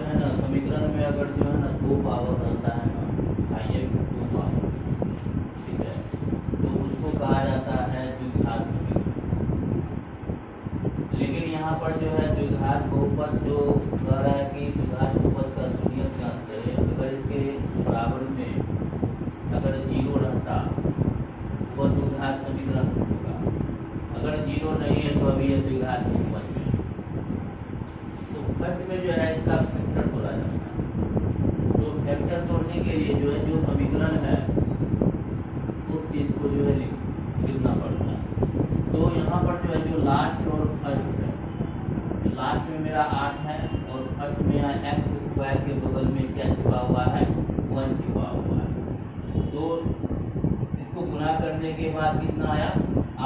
है ना समीकरण में अगर जो है ना दो पावर रहता है ना IF टू पावर, ठीक है, तो उसको कहा जाता है द्विघात समीकरण। लेकिन यहाँ पर जो है द्विघात बहुपद जो कह रहा है कि द्विघात बहुपद का नियम जानते हैं, अगर इसके बराबर में अगर 0 रहता तो द्विघात समीकरण होगा, अगर 0 नहीं है तो अभी ये द्विघात बहुपद में। तो फर्स्ट में जो है इसका फैक्टर तोड़ा जाता है। तो फैक्टर तोड़ने के लिए जो है जो समीकरण है उस चीज को जो है लिखना पड़ता है। तो यहाँ पर जो है जो लास्ट और फर्स्ट है, लास्ट में मेरा 8 है और फर्स्ट में एक्स स्क्वायर के बगल में क्या छिपा हुआ है, 1 छिपा हुआ है। तो इसको गुणा करने के बाद कितना आया,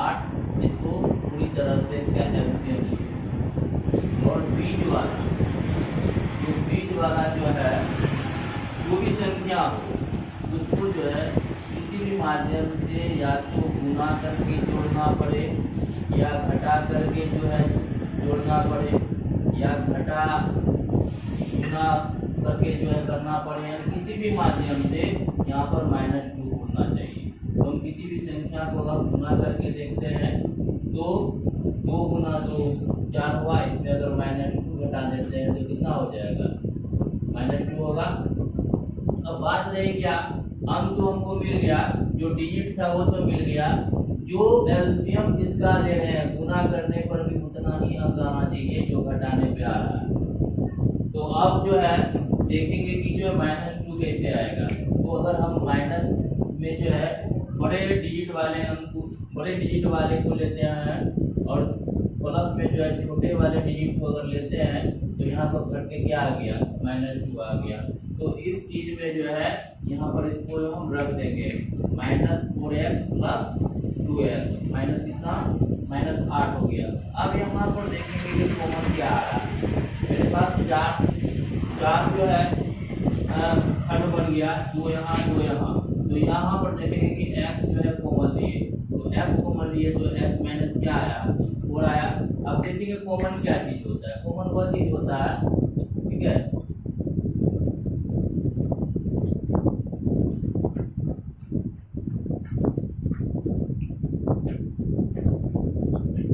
8। इसको पूरी तरह से इसका एलसीएम लिए और बीच वाला जो है जो भी संख्या हो उसको जो है किसी भी माध्यम से या तो गुणा करके जोड़ना पड़े या घटा करके जो है जोड़ना पड़े या घटा गुणा करके जो है करना पड़े, यानी किसी भी माध्यम से यहाँ पर -2 होना चाहिए। तो हम किसी भी संख्या को अगर गुणा करके देखते हैं तो 2 गुना 2 4 हुआ, इसमें अगर -2 घटा देते हैं तो कितना हो जाएगा, -2 होगा। अब बात रही क्या, अंक तो हमको मिल गया, जो डिजिट था वो तो मिल गया, जो एलसीएम जिसका ले रहे हैं गुणा करने पर भी उतना ही अंक आना चाहिए जो घटाने पे आ रहा है। तो अब जो है देखेंगे कि जो -2 कैसे आएगा। तो अगर हम माइनस में जो है बड़े डिजिट वाले को लेते हैं और प्लस में जो है छोटे वाले डिजिट को अगर लेते हैं तो यहाँ पर घट के क्या आ गया, -2 आ गया। तो इस चीज में जो है यहाँ पर इसको हम रख देंगे -4x प्लस 2x माइनस कितना, -8 हो गया। अब यहाँ पर देखेंगे कि कॉमन क्या आ रहा है, मेरे पास 4 जो है खंड बन गया, 2 यहाँ 2 यहाँ। तो यहाँ पर देखेंगे कि x जो है कॉमन लिए, तो x कॉमन लिए तो x माइनस क्या आया, 4 आया। अब देखेंगे कॉमन क्या चीज होता है, कॉमन वह चीज होता है, ठीक है,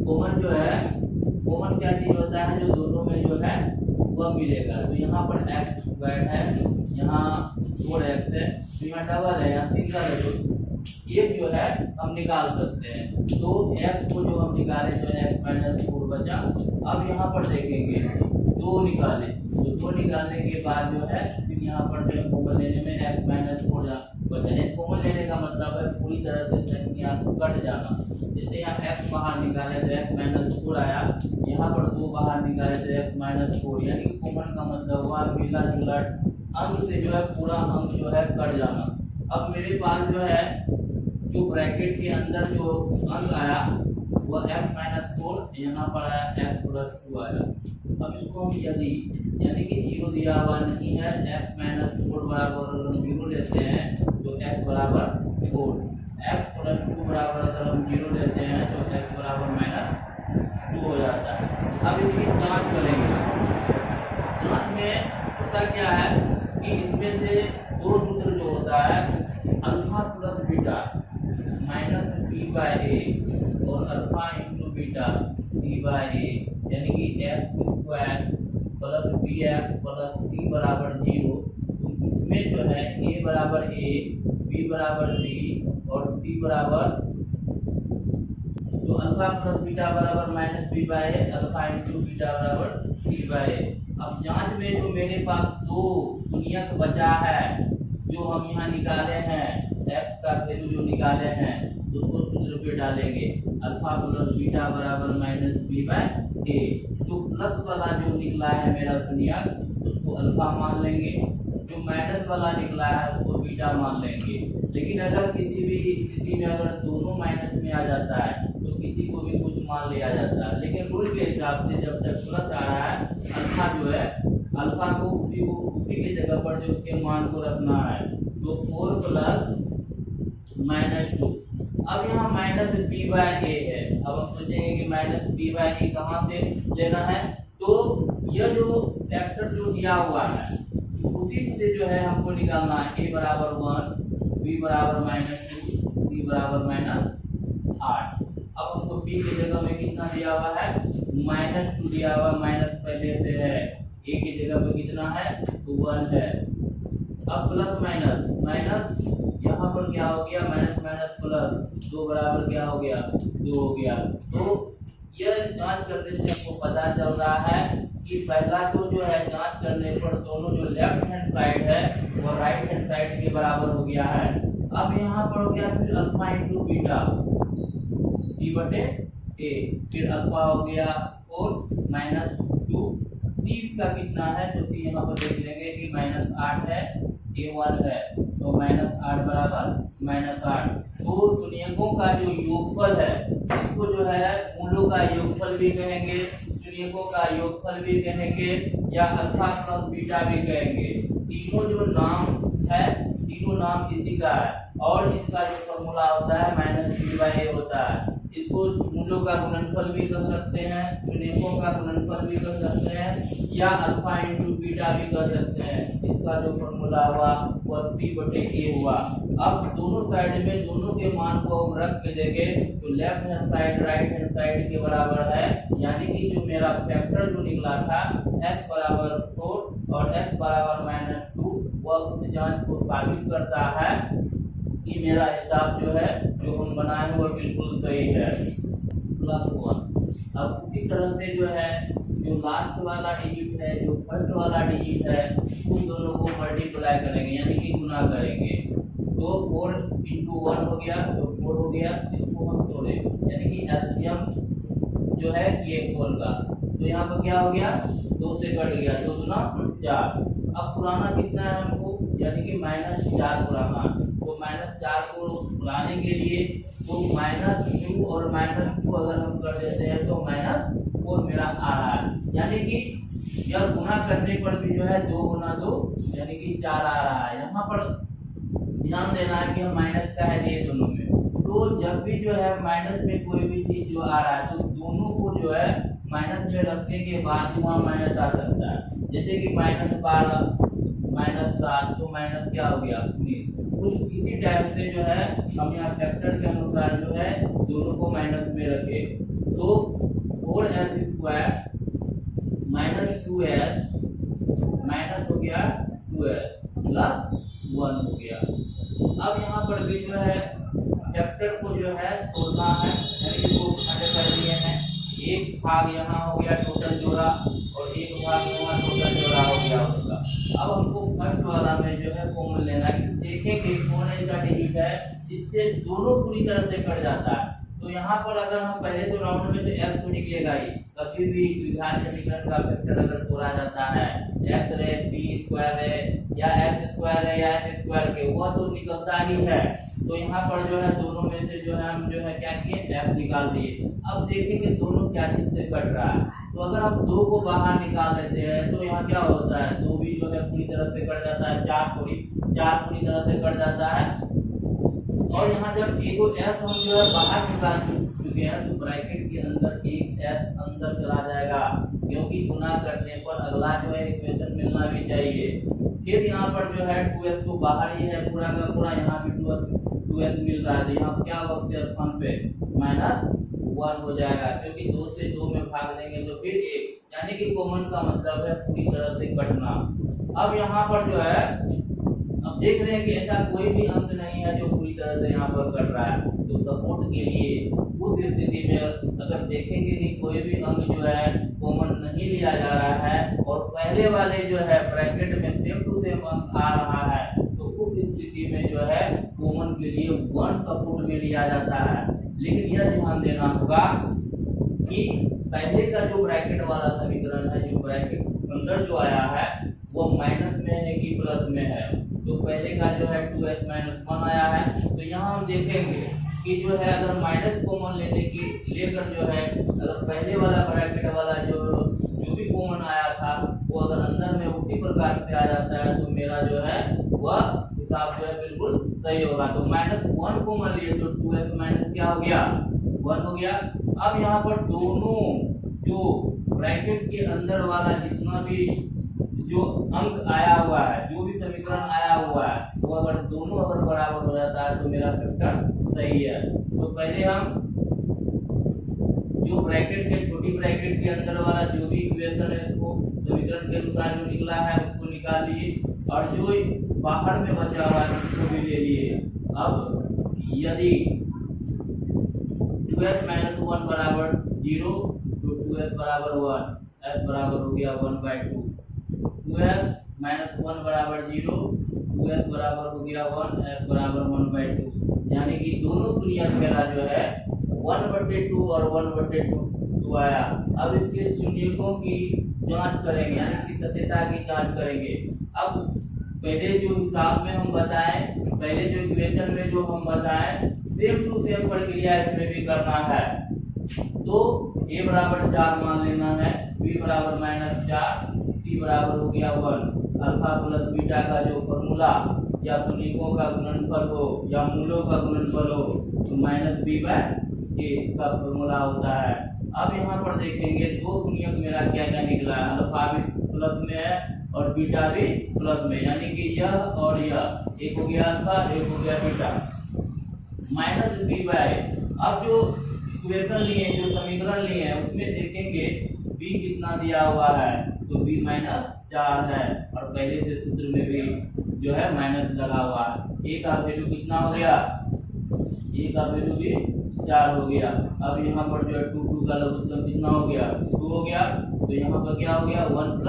कॉमन जो है, कॉमन क्या चीज होता है, जो दोनों में जो है वह मिलेगा। तो यहाँ पर एक्स स्क्वायर है, यहाँ 4x है, तो यहाँ डबल है, यहाँ सिंगल है, तो एक जो है हम निकाल सकते हैं। तो x को जो हम निकाले तो x -4 बचा। अब यहाँ पर देखेंगे 2 निकाले, तो 2 निकालने के बाद जो है फिर यहाँ पर जो कॉमन लेने में x -4 बचा। कॉमन लेने का मतलब है पूरी तरह से संख्या कट जाना। जैसे यहाँ x बाहर निकाले तो x -4 आया, यहाँ पर 2 बाहर निकाले तो x -4, यानी कि कॉमन का मतलब हुआ मिला जुला अंक से जो है पूरा अंक जो है कट जाना। अब मेरे पास जो है जो ब्रैकेट के अंदर जो अंक आया वह x -4, यहाँ पर आया x + 2 आया। अब इसको हम यदि यानी कि 0 दिया हुआ नहीं है, x -4 बराबर 0 लेते हैं तो x बराबर 4, x + 2 बराबर अगर हम 0 लेते हैं तो x बराबर -2 हो जाता है। अब इसकी जांच करेंगे। जांच में होता क्या है कि इसमें से 2 सूत्र जो होता है अल्फा प्लस बीटा -b/a और अल्फा इंटू बीटा c/a, यानी कि x square plus bx plus c बराबर 0। तो इसमें जो है a बराबर a, b बराबर c और c बराबर, तो अल्फा प्लस बीटा बराबर -b/a, अल्फा इंटू बीटा बराबर c/a। अब जांच में जो मेरे पास 2 गुणियक बचा है जो हम यहाँ निकाले हैं, x का वैल्यू जो निकाले हैं उसको सूत्र पे डालेंगे, अल्फा प्लस बीटा बराबर -b/a। जो प्लस वाला जो निकला है मेरा गुणियक उसको अल्फा मान लेंगे, जो माइनस वाला निकला है उसको बीटा मान लेंगे। लेकिन अगर किसी भी स्थिति में अगर दोनों माइनस में आ जाता है तो किसी को भी कुछ मान लिया जाता है। लेकिन रूल के हिसाब से जब तक प्लस आ रहा है अल्फा जो है, अल्फा को उसी के जगह पर जो उसके मान को रखना है, तो 4 + -2। अब यहाँ -b/a है। अब हम सोचेंगे कि -b/a कहाँ से लेना है, तो यह जो फैक्टर जो दिया हुआ है उसी से जो है हमको निकालना है a बराबर 1, b बराबर -2, c बराबर -8। अब हमको b की जगह में कितना दिया हुआ है, -2 दिया हुआ, माइनस पहले से है, a की जगह में कितना है, 1 है। अब प्लस माइनस माइनस, यहाँ पर क्या हो गया, माइनस माइनस प्लस, 2 बराबर क्या हो गया, 2 हो गया। तो यह जांच करने से हमको पता चल रहा है कि पहला जो है जांच करने पर दोनों जो लेफ्ट हैंड साइड है वो राइट हैंड साइड के बराबर हो गया है। अब यहाँ पर हो गया फिर अल्फा इंटू बीटा c बटे a, फिर अल्फा हो गया 4 -2, c इसका कितना है, तो c यहाँ पर देख लेंगे कि -8 है, a 1 है, तो -8 बराबर -8। तो शून्यकों का जो योगफल है इसको जो है मूलों का योगफल भी कहेंगे, शून्यकों का योगफल भी कहेंगे, या अल्फा प्लस बीटा भी कहेंगे। तीनों जो नाम है तीनों नाम इसी का है, और इसका जो फॉर्मूला होता है -b/a होता है। इसको मूलों का गुणनफल भी कर सकते हैं, शून्यकों का गुणनफल भी कर सकते हैं, या अल्फा इंटू बीटा भी कर सकते हैं। इसका जो फॉर्मूला हुआ वह c बटे a हुआ। अब दोनों साइड में दोनों के मान को हम रख के देखें तो left hand side right hand side के बराबर है, यानी कि जो मेरा फैक्टर जो निकला था x बराबर 4 और x बराबर -2, वह उस जांच को साबित करता है कि मेरा हिसाब जो है जो हम बनाए वह बिल्कुल सही है, +1। अब इसी तरह से जो है जो लास्ट वाला डिजिट है, जो फर्स्ट वाला डिजिट है, उन दोनों को मल्टीप्लाई करेंगे, यानी कि गुना करेंगे। तो 4 × 1 हो गया, तो 4 हो गया, इसको हम तोड़े, यानी कि एलसीएम जो है ये 4 का, तो यहाँ पर क्या हो गया, 2 से कट गया, 2 दूना 4। अब पुराना कितना है हमको, यानी कि -4 पुराना, तो -4 को लाने के लिए तो -2 और -2 अगर हम कर देते हैं तो -4 मेरा आ रहा है, यानी कि यह गुना करने पर भी जो है 2 × 2 यानी कि 4 आ रहा है। यहाँ पर ध्यान देना है कि हम माइनस का है ये दोनों में, तो जब भी जो है माइनस में कोई भी चीज जो आ रहा है तो दोनों को जो है माइनस में रखने के बाद ही वहाँ माइनस आ सकता है। जैसे कि -12 -7, तो माइनस क्या हो गया, 19। कुछ इसी टाइप से जो है हम यहाँ फैक्टर के अनुसार जो है दोनों को माइनस में रखे, तो 4s² -2s माइनस हो गया 2s प्लस 1 हो गया। अब यहाँ पर भी जो है फैक्टर को जो है तोड़ना है, यानी कि इसको खंड कर दिए हैं, एक भाग यहाँ हो गया टोटल जोड़ा और एक भाग यहाँ टोटल जोड़ा हो गया उसका। अब हमको फर्स्ट वाला में जो है कॉमन लेना है, देखेंगे कौन ऐसा डिजिट है जिससे दोनों पूरी तरह से कट जाता है। तो यहाँ पर अगर हम पहले तो राउंड में तो x तो निकलेगा ही, कभी भी द्विघात समीकरण का फैक्टर अगर तोड़ा जाता है x रे b² है या x² है या x² के, वह तो निकलता ही है। तो यहाँ पर जो है दोनों में से जो है हम जो है क्या किए, f निकाल दिए। अब देखेंगे दोनों क्या चीज से कट रहा है, तो अगर हम 2 को बाहर निकाल लेते हैं तो यहाँ क्या होता है, 2 भी जो है पूरी तरह से कट जाता है, 4 पूरी तरह से कट जाता है। और यहाँ जब एगो s हम जो है बाहर निकाल चुके हैं तो ब्रैकेट के अंदर एक s अंदर चला जाएगा, क्योंकि गुना करने पर अगला जो है इक्वेशन मिलना भी चाहिए। फिर यहाँ पर जो है 2s तो बाहर ही है पूरा का पूरा, यहाँ भी 2s मिल रहा है, तो यहाँ क्या होगा उसके स्थान पे -1 हो जाएगा, क्योंकि 2 से 2 में भाग देंगे तो फिर 1, यानी कि कॉमन का मतलब है पूरी तरह से कटना। अब यहाँ पर जो है अब देख रहे हैं कि ऐसा कोई भी अंक नहीं है जो पूरी तरह से यहाँ पर कट रहा है, तो सपोर्ट के लिए उस स्थिति में अगर देखेंगे कि कोई भी अंक जो है कॉमन नहीं लिया जा रहा है और पहले वाले जो है ब्रैकेट में सेम टू सेम अंक आ रहा है, तो उस स्थिति में जो है कॉमन के लिए 1 सपोर्ट में लिया जाता है। लेकिन यह ध्यान देना होगा कि पहले का जो ब्रैकेट वाला समीकरण है, जो ब्रैकेट अंदर जो आया है वो माइनस में है कि प्लस में है, तो पहले का जो है 2s - 1 आया है। तो यहाँ हम देखेंगे कि जो है अगर माइनस कॉमन लेने की लेकर जो है अगर पहले वाला ब्रैकेट वाला जो भी कॉमन आया था वो अगर अंदर में उसी प्रकार से आ जाता है तो मेरा जो है वह हिसाब जो है बिल्कुल सही होगा। तो -1 कॉमन लिए तो 2s माइनस क्या हो गया, 1 हो गया। अब यहाँ पर दोनों जो ब्रैकेट के अंदर वाला जितना भी जो अंक आया हुआ है, जो भी समीकरण आया हुआ है, वो अगर दोनों अगर बराबर हो जाता है तो मेरा फैक्टर सही है। तो पहले हम जो ब्रैकेट के छोटी ब्रैकेट के अंदर वाला जो भी इक्वेशन है उसको समीकरण के अनुसार जो निकला है उसको निकाल लिए, और जो बाहर में बचा हुआ है उसको भी ले लिए। अब यदि 2s - 1 बराबर 0 तो 2s बराबर 1, s बराबर हो गया 1/2। 2s - 1 बराबर 0, 2s बराबर हो गया 1, s बराबर 1/2। यानी कि दोनों शून्य मेरा जो है 1/2 और 1/2 आया। अब इसके शून्यकों की जांच करेंगे, यानी कि सत्यता की जांच करेंगे। अब पहले जो हिसाब में हम बताएं, पहले जो इक्वेशन में जो हम बताएं, सेम टू सेम प्रक्रिया इसमें भी करना है। तो a बराबर 4 मान लेना है, b बराबर -4, c बराबर हो गया 1। अल्फा प्लस बीटा का जो फॉर्मूला या शून्यकों का गुणनफल हो या मूलों का गुणनफल हो तो -b/a इसका फॉर्मूला होता है। अब यहाँ पर देखेंगे दो शून्यक मेरा क्या क्या निकला है, अल्फा भी प्लस में है और बीटा भी प्लस में, यानी कि यह और यह, एक हो गया अल्फा एक हो गया बीटा। -b/a। अब जो इक्वेशन लिए, जो समीकरण लिए हैं उसमें देखेंगे b कितना दिया हुआ है, तो b -4 है, और पहले से सूत्र में भी जो है माइनस लगा हुआ है। a का वैल्यू कितना हो गया, a का वैल्यू भी 4 हो गया। अब यहाँ पर जो है 2 का लघुत्तम कितना हो गया, 2 हो गया। तो यहाँ पर क्या हो गया 1 +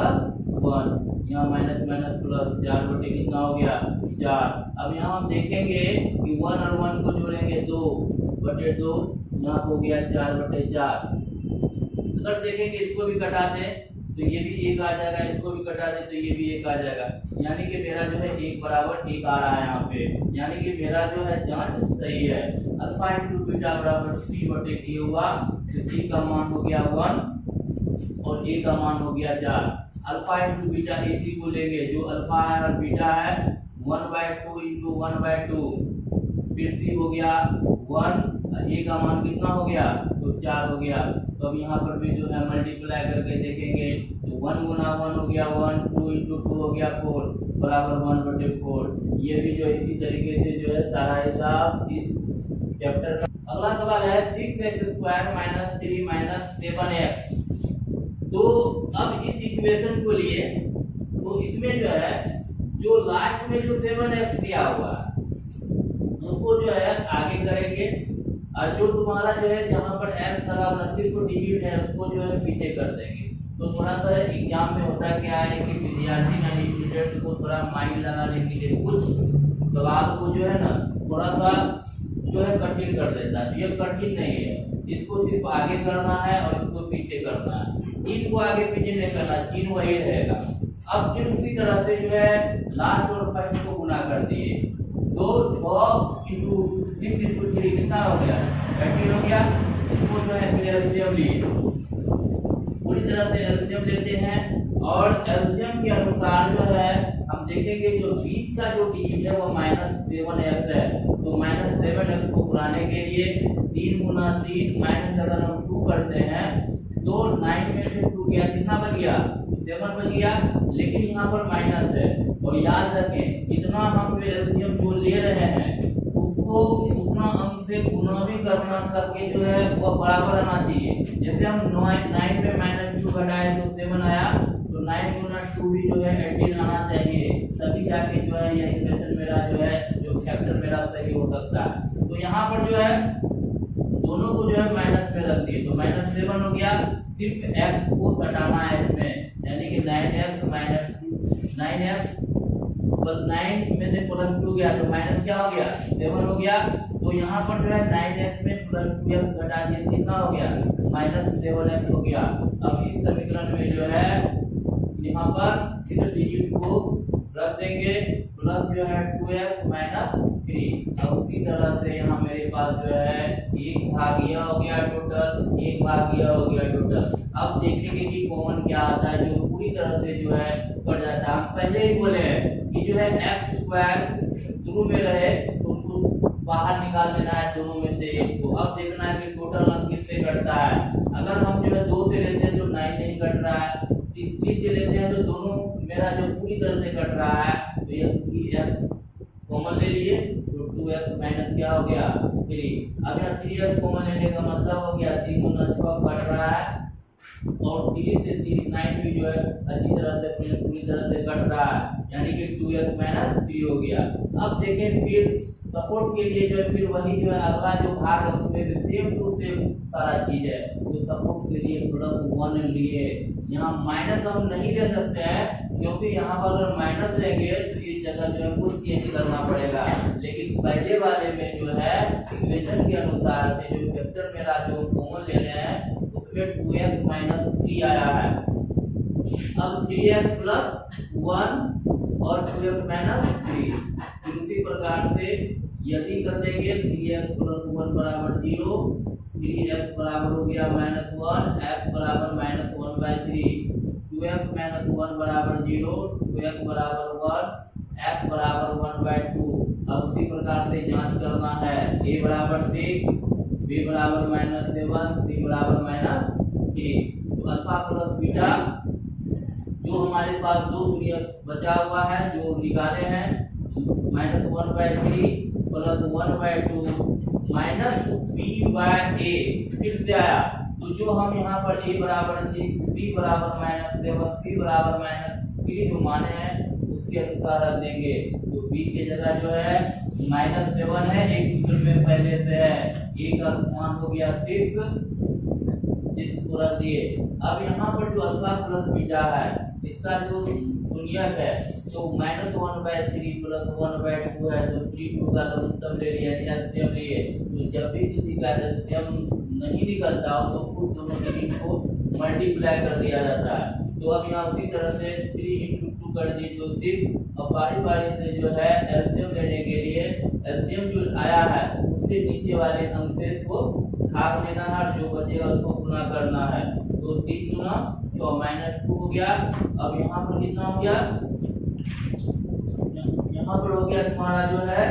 1, यहाँ माइनस माइनस प्लस 4 बटे कितना हो गया 4। अब यहाँ हम देखेंगे कि 1 और 1 को जोड़ेंगे 2/2, यहाँ हो गया 4/4। अगर देखेंगे इसको भी कटा दें तो ये भी 1 आ जाएगा, इसको भी कटा दें तो ये भी 1 आ जाएगा, यानी कि मेरा जो है 1 बराबर 1 आ रहा है यहाँ पे, यानी कि मेरा जो है जांच सही है। अल्फा × बीटा बराबर c/a हुआ, तो c का मान हो गया 1 और a का मान हो गया 4। अल्फा × बीटा ac को लेंगे, जो अल्फा है और बीटा है 1/2 × 1/2, फिर c हो गया 1, a का मान कितना हो गया तो 4 हो गया। तो अब यहाँ पर भी जो है मल्टीप्लाई करके देखेंगे तो 1 × 1 हो गया 1, 2 × 2 हो गया 4 बराबर 1/4। ये भी जो इसी तरीके से जो है सारा हिसाब इस चैप्टर का। अगला सवाल है 6x² - 3 - 7x। तो अब इस इक्वेशन को लिए तो इसमें जो है जो लास्ट में जो 7x दिया हुआ है उसको जो है आगे करेंगे, और जो तुम्हारा जो है जहाँ पर x लगा नसीब को डिजिट है उसको जो है पीछे कर देंगे। तो थोड़ा सा एग्जाम में होता क्या है कि विद्यार्थी यानी स्टूडेंट को थोड़ा माइंड लगाने के लिए कुछ सवाल को जो है ना थोड़ा सा जो है कठिन कर देता है। ये कठिन नहीं है, इसको सिर्फ आगे करना है और इसको पीछे करना है, चिन्ह को आगे पीछे नहीं करना, चिन्ह वही रहेगा। अब फिर उसी तरह से जो है लास्ट और फर्स्ट को गुना कर दिए, तो 6 × 6 × 3 कितना हो गया 18 हो गया। इसको जो है फिर एलसीएम लिए, पूरी तरह से एलसीएम लेते हैं, और एलसीएम के अनुसार जो है हम देखेंगे जो बीच का जो डिजिट है वो -7x है। तो -7x को बुलाने के लिए 3 × 3 माइनस अगर हम 2 करते हैं तो 9 में से 2 गया, कितना बच गया 7 बच गया, लेकिन यहाँ पर माइनस है। और याद रखें जितना हम एलसीएम जो ले रहे हैं उसको उतना अंक से गुना भी करना करके जो है वो बराबर आना चाहिए। जैसे हम 9 पे -2 घटाए तो 7 आया, तो 9 × 2 भी जो है 18 आना चाहिए, तभी जाके जो है यह इक्वेशन मेरा जो है जो फैक्टर मेरा सही हो सकता है। तो यहाँ पर जो है दोनों को जो है माइनस में रख दिए, तो -7 हो गया, सिर्फ x को हटाना है इसमें, यानी कि 9x - 9x + 9 में से +2 गया तो माइनस क्या हो गया 7 हो गया। तो यहाँ पर जो है 9x में +2x घटा दिए, कितना हो गया -7x हो गया। अब इस समीकरण में जो है यहाँ पर इस डिजिट को रख देंगे, प्लस जो है 2x - 3। अब उसी तरह से यहाँ मेरे पास जो है 1 भाग यह हो गया टोटल, 1 भाग यह हो गया टोटल। अब देखेंगे कि कॉमन क्या आता है जो पूरी तरह से जो है कट जाता है। हम पहले ही बोले हैं कि जो है x² शुरू में रहे तो उसको बाहर निकाल देना है दोनों में से एक को। अब देखना है कि टोटल अंक किससे कटता है। अगर हम जो है 2 से लेते हैं तो 9 नहीं नीचे लेते हैं तो दोनों मेरा जो पूरी तरह से कट रहा है, तो ये 3x कॉमन ले लिए तो 2x माइनस क्या हो गया 3। अब यहाँ 3x कॉमन लेने का मतलब हो गया 3 गुना 6 कट रहा है और 3 से 3 9 भी जो है अच्छी तरह से पूरी तरह से कट रहा है, यानी कि 2x माइनस 3 हो गया। अब देखें फिर सपोर्ट के लिए जो है फिर वही जो है अगला जो भाग है उसमें भी सेम टू सेम सारा चीज है, तो सपोर्ट के लिए +1 लिए। यहाँ माइनस हम नहीं ले सकते हैं क्योंकि यहाँ पर अगर माइनस लेंगे तो इस जगह जो है कुछ चेंज करना पड़ेगा, लेकिन पहले वाले में जो है इक्वेशन के अनुसार से जो फैक्टर मेरा जो कॉमन ले रहे हैं उसमें 2x माइनस 3 आया है। अब 3x प्लस 1 और 2x माइनस 3, फिर उसी प्रकार से यदि कर देंगे 3x प्लस 1 बराबर 0, 3x बराबर हो गया -1, x बराबर -1/3, 2x माइनस 1 बराबर 0, 2x बराबर 1, x बराबर 1/2। अब उसी प्रकार से जांच करना है, a बराबर 6, b बराबर -7, c बराबर -3। तो अल्फा प्लस बीटा जो हमारे पास दो सूत्र बचा हुआ है जो निकाले हैं, -1/3 प्लस 1/2 माइनस b/a फिर से आया, तो जो हम यहाँ पर a बराबर 6, b बराबर -7, c बराबर -3 जो माने हैं उसके अनुसार रख देंगे। तो b की जगह जो है -7 है, एक सूत्र में पहले से है, a का मान हो गया 6 को रख दिए। अब यहाँ पर जो अल्फा प्लस बीटा है इसका जो गुणियक है तो -1/3 प्लस 1/2 है, तो 3 का लघुत्तम ले लिया, एलसीएम लिए। तो जब भी किसी का एलसीएम नहीं निकलता हो तो उस दोनों यूनिट को मल्टीप्लाई कर दिया जाता है। तो अब यहाँ उसी तरह से 3 × 2 कर दी तो 6, और बारी बारी से जो है एलसीएम लेने के लिए एलसीएम जो आया है उससे नीचे वाले अंशेष को भाग देना है, जो बचेगा उसको गुना करना है। तो 3 गुना तो -2 हो गया। अब यहाँ पर कितना हो गया, यहाँ पर हो गया तुम्हारा जो है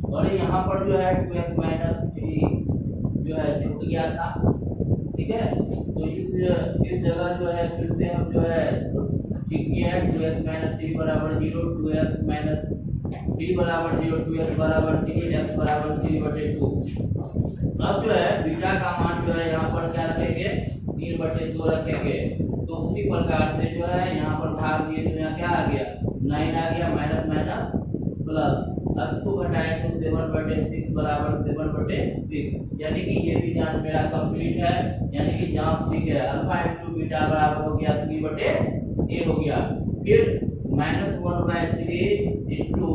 और यहाँ पर जो है 2x माइनस 3 जो है छूट गया था, ठीक है। तो इस जगह जो है फिर से हम जो है ठीक किया है, 2x माइनस 3 बराबर 0, 2x माइनस 3 बराबर 0, 2x बराबर 3, x बराबर 3/2। अब जो है बीटा का मान जो है यहाँ पर क्या रखेंगे 3/2 रखेंगे। तो उसी प्रकार से जो है यहाँ पर भाग दिए तो यहाँ क्या आ गया 9 आ गया, माइनस माइनस प्लस, अब इसको घटाए तो 7/6 बराबर 7/6, यानी कि ये भी जांच मेरा कंप्लीट है, यानी कि जांच ठीक है। अल्फा इंटू बीटा बराबर हो गया 3/a हो गया। फिर -1/3 इंटू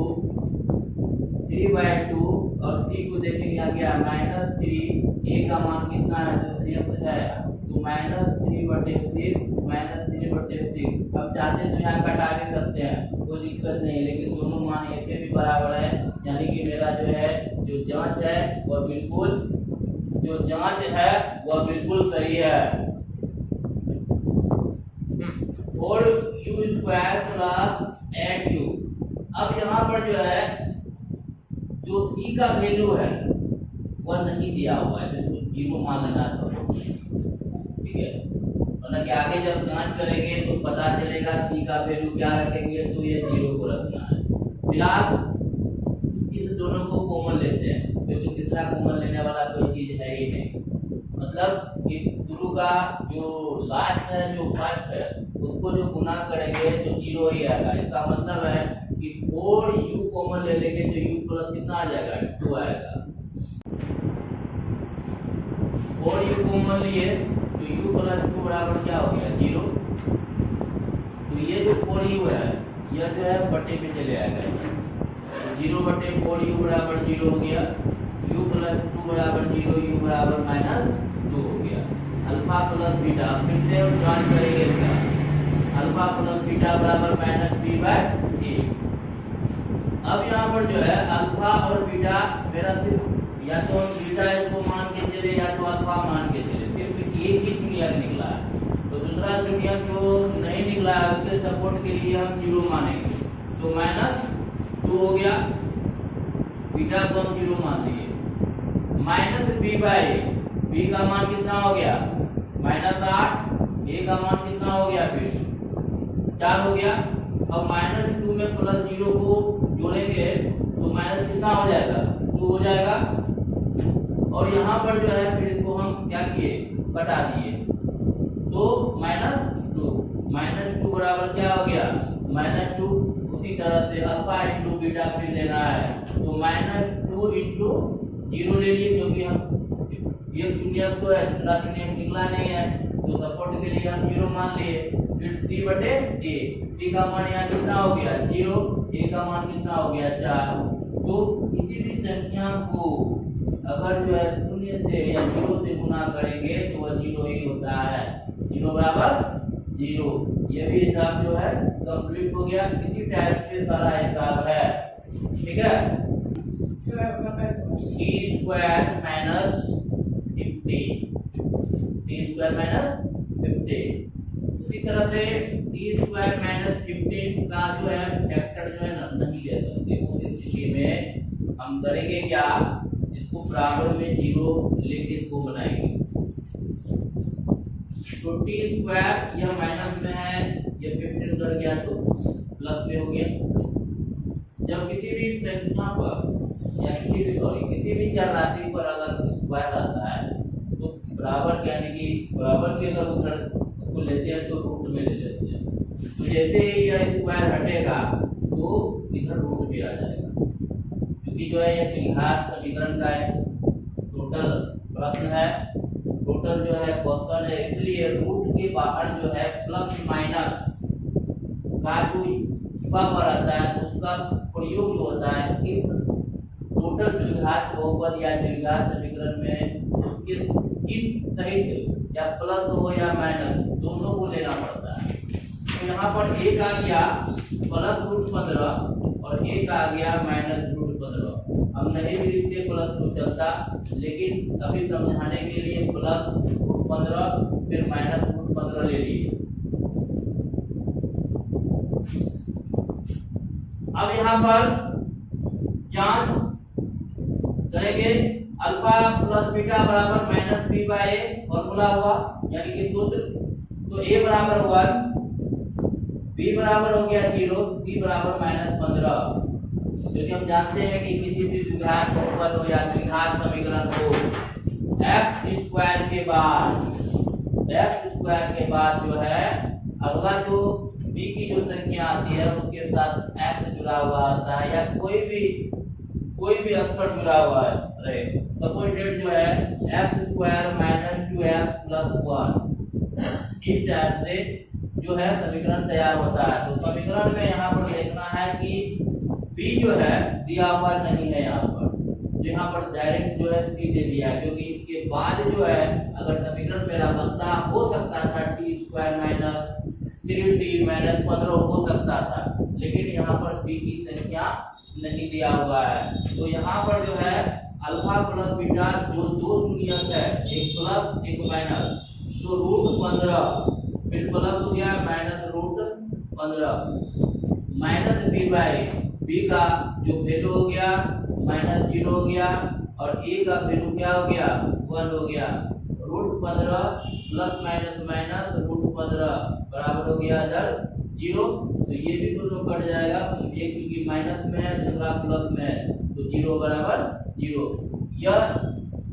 3/2 और c को देखेंगे आ गया -3, a का मान कितना है जो शेष है तो -3/6 -3/6। अब चाहते तो यहाँ कटा भी सकते हैं, कोई दिक्कत नहीं, लेकिन दोनों मान ऐसे भी बराबर है, यानी कि मेरा जो है जो जांच है वह बिल्कुल सही है। 4u² plus 8u। अब यहाँ पर जो है जो c का वैल्यू है वह नहीं दिया हुआ है, बिल्कुल 0 मान लेना सब, ठीक है। मतलब कि आगे जब जांच करेंगे तो पता चलेगा c का वैल्यू क्या रखेंगे, तो ये 0 को रखना है। फिलहाल इस दोनों को कॉमन लेते हैं क्योंकि तीसरा कॉमन लेने वाला कोई चीज है ही नहीं। मतलब कि शुरू का जो लास्ट है जो फर्स्ट है उसको जो गुना करेंगे तो 0 ही आएगा। इसका मतलब है कि 4u कॉमन ले लेंगे तो u प्लस कितना आ जाएगा 2 आएगा। 4u कॉमन लिए तो u प्लस 2 बराबर क्या हो गया 0। तो ये जो 4u है यह जो है बटे पे चले आएगा, 0/4u बराबर 0 हो गया, u प्लस 2 बराबर 0, u बराबर -2 हो गया। अल्फा प्लस बीटा फिर से हम जांच करेंगे इसका, अल्फा प्लस बीटा बराबर -b/a। अब यहाँ पर जो है अल्फा और बीटा मेरा सिर्फ या तो हम बीटा इसको मान के चले या तो अल्फा मान के चले, सिर्फ एक ही चुनिया निकला है। तो दूसरा चुनिया जो नहीं निकला है उसके सपोर्ट के लिए हम 0 मानेंगे। तो -2 हो गया, बीटा को हम 0 मान लिए। -b/a, b का मान कितना हो गया -8, a का मान कितना हो गया फिर 4 हो गया। अब -2 में +0 को जोड़ेंगे तो माइनस कितना हो जाएगा 2 हो जाएगा। और यहाँ पर जो है फिर इसको हम क्या किए कटा दिए, तो -2 बराबर क्या हो गया -2। उसी तरह से अल्फा इंटू बीटा फिर लेना है, तो -2 इंटू 0 ले लिए, क्योंकि हम ये शून्य तो है, दूसरा शून्य निकला नहीं है, तो सपोर्ट के लिए हम 0 मान लिए। फिर c/a, c का मान यहाँ कितना हो गया 0, a का मान कितना हो गया 4। तो किसी भी संख्या को अगर जो है 0 से या 0 से गुना करेंगे तो वह 0 ही होता है, 0 बराबर 0। ये भी हिसाब जो है कंप्लीट हो गया। इसी टाइप से सारा हिसाब है, ठीक है। t² - 50, उसी तरह से t² - 15 का जो है फैक्टर जो है नहीं ले सकते। उस स्थिति में हम करेंगे क्या, इसको बराबर में 0 लेके इसको बनाएंगे। तो t² यह माइनस में है, ये 15 कर गया तो प्लस में हो गया। जब किसी भी संख्या पर या किसी भी चर राशि पर अगर स्क्वायर आता है तो बराबर यानी कि बराबर के अगर उधर को लेते हैं तो रूट में ले लेते हैं। तो जैसे ही यह स्क्वायर हटेगा तो इधर रूट भी आ जाएगा, क्योंकि जो है ये द्विघात समीकरण का टोटल प्रश्न है, टोटल जो है क्वेश्चन है, इसलिए रूट के बाहर जो है प्लस माइनस का जो छिपा हुआ रहता है उसका प्रयोग जो होता है इस टोटल द्विघात बहुपद या द्विघात समीकरण में उसके चिन्ह सहित या प्लस हो या माइनस दोनों को लेना पड़ता है। तो यहाँ पर एक आ गया +√15 और एक आ गया -√15। हम नहीं भी लिखते प्लस तो चलता, लेकिन अभी समझाने के लिए +√15 फिर -√15 ले लिए। अब यहाँ पर जांच करेंगे, अल्फा प्लस बीटा बराबर -b/a फॉर्मूला हुआ, यानी कि सूत्र। तो a बराबर 1, b बराबर हो गया 0, c बराबर -15। क्योंकि हम जानते हैं कि किसी भी द्विघात बहुपद हो या द्विघात समीकरण को f² के बाद जो है अगला जो b की जो संख्या आती है उसके साथ x जुड़ा हुआ आता है या कोई भी अक्षर जुड़ा हुआ है। रहे सपोज डेट जो है f² - 2f + 1, इस टाइप से जो है समीकरण तैयार होता है। तो समीकरण में यहाँ पर देखना है कि b जो है दिया हुआ नहीं है यहाँ पर, तो यहाँ पर डायरेक्ट जो है c दे दिया है, क्योंकि इसके बाद जो है अगर समीकरण मेरा बनता हो सकता था t² - 3t - 15 हो सकता था, लेकिन यहाँ पर b की संख्या नहीं दिया हुआ है। तो यहाँ पर जो है अल्फा प्लस बीटा जो दो शून्यक है, एक प्लस एक माइनस, तो √15 फिर प्लस हो गया -√15 -b/a, b का जो वैल्यू हो गया -0 हो गया और a का वैल्यू क्या हो गया 1 हो गया। √15 प्लस माइनस माइनस √15 बराबर हो गया इधर 0, तो ये भी दोनों कट जाएगा, एक क्योंकि माइनस में है दूसरा प्लस में है, तो 0 बराबर 0। यह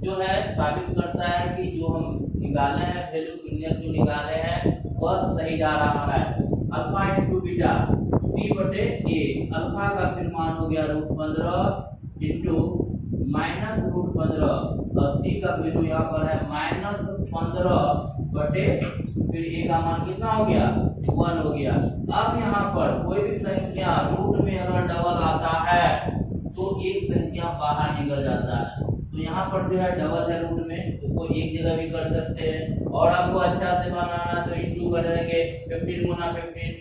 जो है साबित करता है कि जो हम निकाले हैं वैल्यू शून्य जो निकाले हैं वह सही जा रहा है। Alpha into beta c/a, alpha का फिर मान हो गया √15 इंटू -√15 और c का वैल्यू यहाँ पर है -15 बटे फिर a का मान कितना हो गया 1 हो गया। अब यहाँ पर कोई भी संख्या रूट में अगर डबल आता है तो एक संख्या बाहर निकल जाता है। तो यहाँ पर जो है डबल है रूट में, तो कोई एक जगह भी कर सकते हैं। और आपको अच्छा से बनाना तो इंटू कर देंगे, 15 गुना 15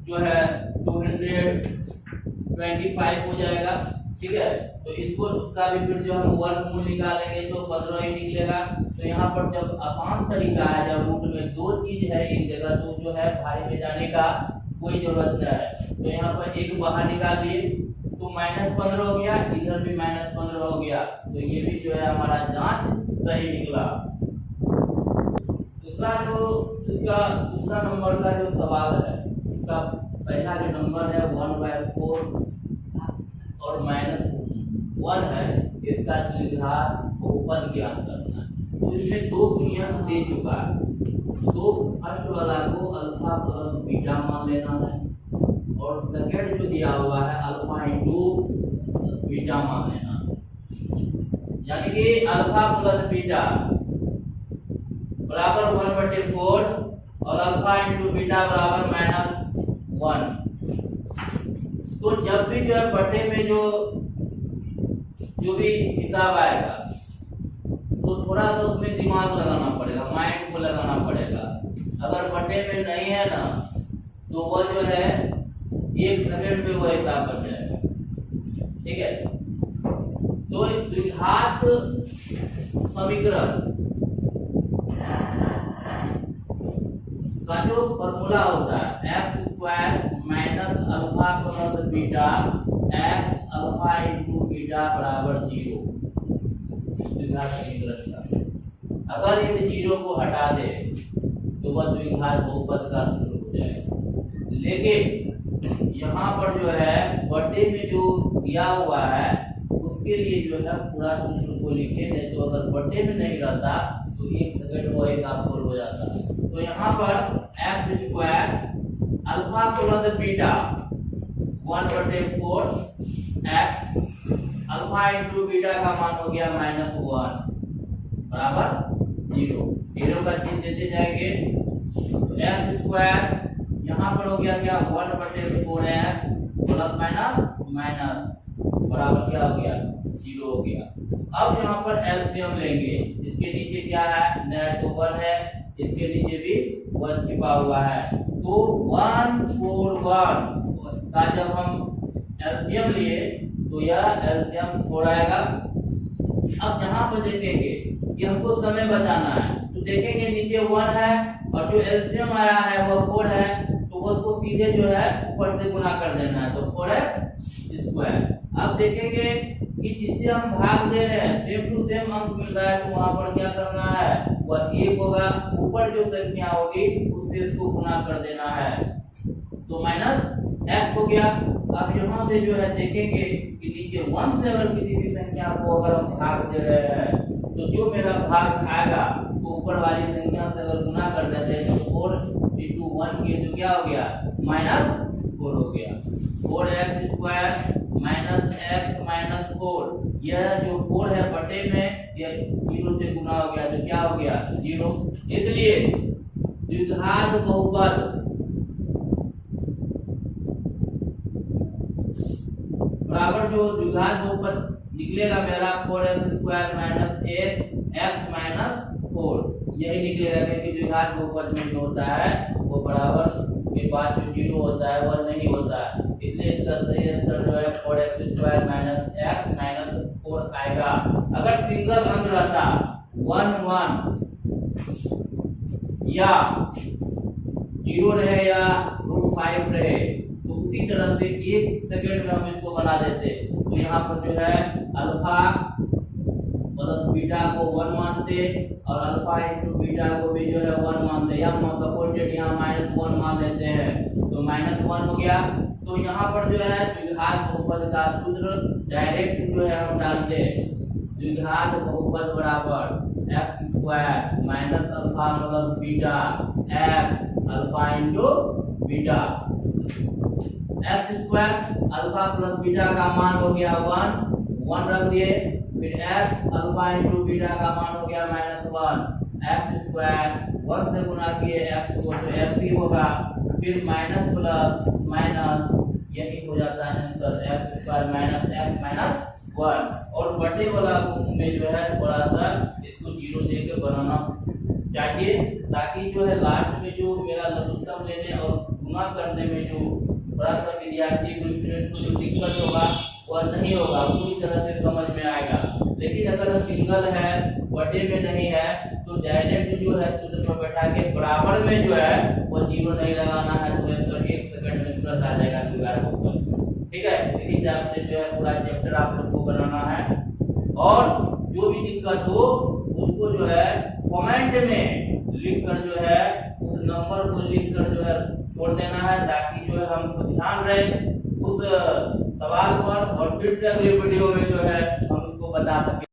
जो है 225 हो जाएगा। ठीक है। तो इसको उसका भी फिर जो हम वर्गमूल निकालेंगे तो 15 ही निकलेगा। तो यहाँ पर जब आसान तरीका है, जब रूट में दो चीज है एक जगह, तो जो है भाई में जाने का कोई जरूरत नहीं है। तो यहाँ पर एक बाहर निकाल दिए तो -15 हो गया, इधर भी -15 हो गया। तो ये भी जो है हमारा जांच सही निकला। दूसरा जो इसका दूसरा नंबर का जो सवाल है, इसका पहला जो नंबर है 1/4 और -1 है, इसका द्विघात बहुपद ज्ञात करना है। तो इसमें दो नियम दे चुका है। तो फर्स्ट वाला को अल्फा प्लस बीटा मान लेना है, और सेकंड जो दिया हुआ है अल्फा इंटू बीटा मान लेना है। यानी कि अल्फा प्लस बीटा बराबर 1/4 और अल्फा इंटू बीटा बराबर -1। तो जब भी जो है बटे में जो भी हिसाब आएगा तो थोड़ा सा उसमें दिमाग लगाना पड़ेगा, माइंड को लगाना पड़ेगा। अगर बटे में नहीं है ना तो वो जो है 1 सेकंड में वो हिसाब बन जाएगा। ठीक है। तो द्विघात समीकरण का जो फॉर्मूला होता है x² minus alpha plus beta x alpha into beta बराबर 0। द्विघात समीकरण का अगर इस 0 को हटा दे तो वह द्विघात बहुपद का सूत्र हो जाएगा। लेकिन यहाँ पर जो है बटे में जो दिया हुआ है उसके लिए जो है पूरा सूत्र को लिखे, नहीं तो अगर बटे में नहीं रहता तो 1 सेकंड वो हिसाब सोल्व हो जाता। तो यहाँ पर x² alpha plus beta 1/4 x alpha into beta का मान हो गया -1 बराबर 0। 0 का चिन्ह देते जाएंगे तो x² यहाँ पर हो गया क्या 1/4x प्लस माइनस बराबर क्या हो गया 0 हो गया। अब यहाँ पर एलसीएम लेंगे। इसके नीचे क्या है, न तो 1 है, इसके नीचे भी 1 छिपा हुआ है। तो 141 का जब हम एलसीएम लिए तो यह एलसीएम 4 आएगा। अब यहाँ पर देखेंगे कि हमको समय बचाना है तो देखेंगे नीचे 1 है और जो एलसीएम आया है वो 4 है, तो उसको सीधे जो है ऊपर से गुना कर देना है, तो 4x²। अब देखेंगे कि जिससे हम भाग दे रहे हैं सेम टू सेम अंक मिल रहा है, तो वहां पर क्या करना है, वह 1 होगा, ऊपर जो संख्या होगी उससे इसको गुना कर देना है, तो -x हो गया। अब यहाँ से जो है देखेंगे कि नीचे 1 से अगर किसी भी संख्या को अगर हम भाग दे रहे हैं तो जो मेरा भाग आएगा तो ऊपर वाली संख्या से अगर गुना कर देते हैं तो 4 × 1 के जो क्या हो गया -4 हो गया। 4x² -x -4, यह जो 4 है बटे में यह 0 से गुना हो गया तो क्या हो गया 0। इसलिए द्विघात बहुपद बराबर जो द्विघात बहुपद निकलेगा मेरा 4x² -8x -4 यही निकलेगा, क्योंकि द्विघात बहुपद में जो होता है वो बराबर के बाद जो 0 होता है वह नहीं होता है। इसलिए इसका सही आंसर जो है 4x² -x -4 आएगा। अगर सिंगल अंक रहता 1 1 या 0 रहे या √5 रहे तो उसी तरह से 1 सेकंड में हम इसको बना देते। तो यहाँ पर जो है अल्फा प्लस बीटा को 1 मानते और अल्फा इंटू बीटा को भी जो है 1 मानते, या सपोर्टेड यहाँ -1 मान लेते हैं तो -1 हो गया। तो यहाँ पर जो है द्विघात बहुपद का सूत्र डायरेक्ट जो है हम डालते हैं, द्विघात बहुपद बराबर x² -alpha plus beta x alpha into beta. x² alpha plus beta का मान हो गया 1 रख दिए, फिर x अल्फा इंटू बीटा का मान हो गया -1, x² 1 से गुना किए x को तो x ही होगा, फिर माइनस प्लस माइनस यही हो जाता है आंसर x² -x -1। और बटे वाला में जो है थोड़ा सा इसको 0 देके बनाना चाहिए, ताकि जो है लास्ट में जो मेरा लघुत्तम लेने और गुना करने में जो थोड़ा सा विद्यार्थी को जो दिक्कत होगा वह नहीं होगा, पूरी तरह से समझ में आएगा। लेकिन अगर सिंगल है, बटे में नहीं है, तो डायरेक्ट जो है सूत्र पर बैठा के बराबर में जो है वो जीरो नहीं लगाना है, तो आंसर 1 सेकंड में तुरंत आ जाएगा दीवार के ऊपर। ठीक है, इसी हिसाब से जो है पूरा चैप्टर आप लोग को बनाना है। और जो भी दिक्कत हो उसको जो है कमेंट में लिख कर जो है उस नंबर को लिख कर जो है छोड़ देना है, ताकि जो है हमको ध्यान रहे उस सवाल पर, और फिर से अगले वीडियो में जो है हम उसको बता सकें।